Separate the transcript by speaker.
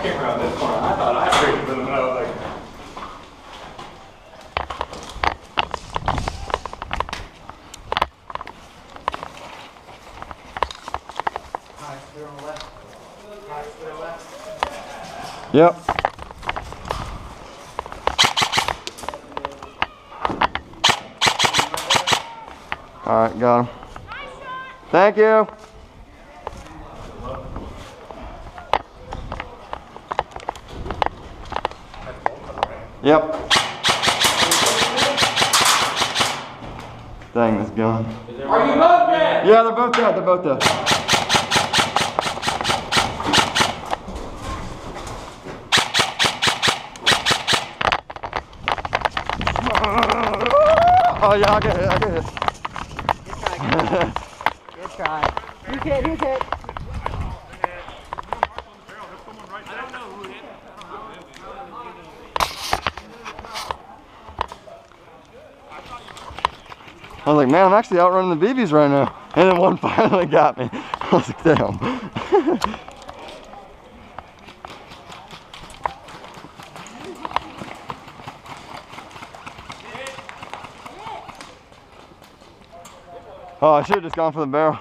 Speaker 1: came around this corner. I thought I heard them, and I was like.
Speaker 2: Yep. All right, got him. Thank you. Yep. Dang this gun.
Speaker 1: Are you both dead?
Speaker 2: Yeah, they're both dead. They're both dead. Oh yeah, I get it. I get it.
Speaker 3: Good try. He's hit. He's hit.
Speaker 2: I was like, man, I'm actually outrunning the BBs right now. And then one finally got me. I was like, damn. Oh, I should have just gone for the barrel.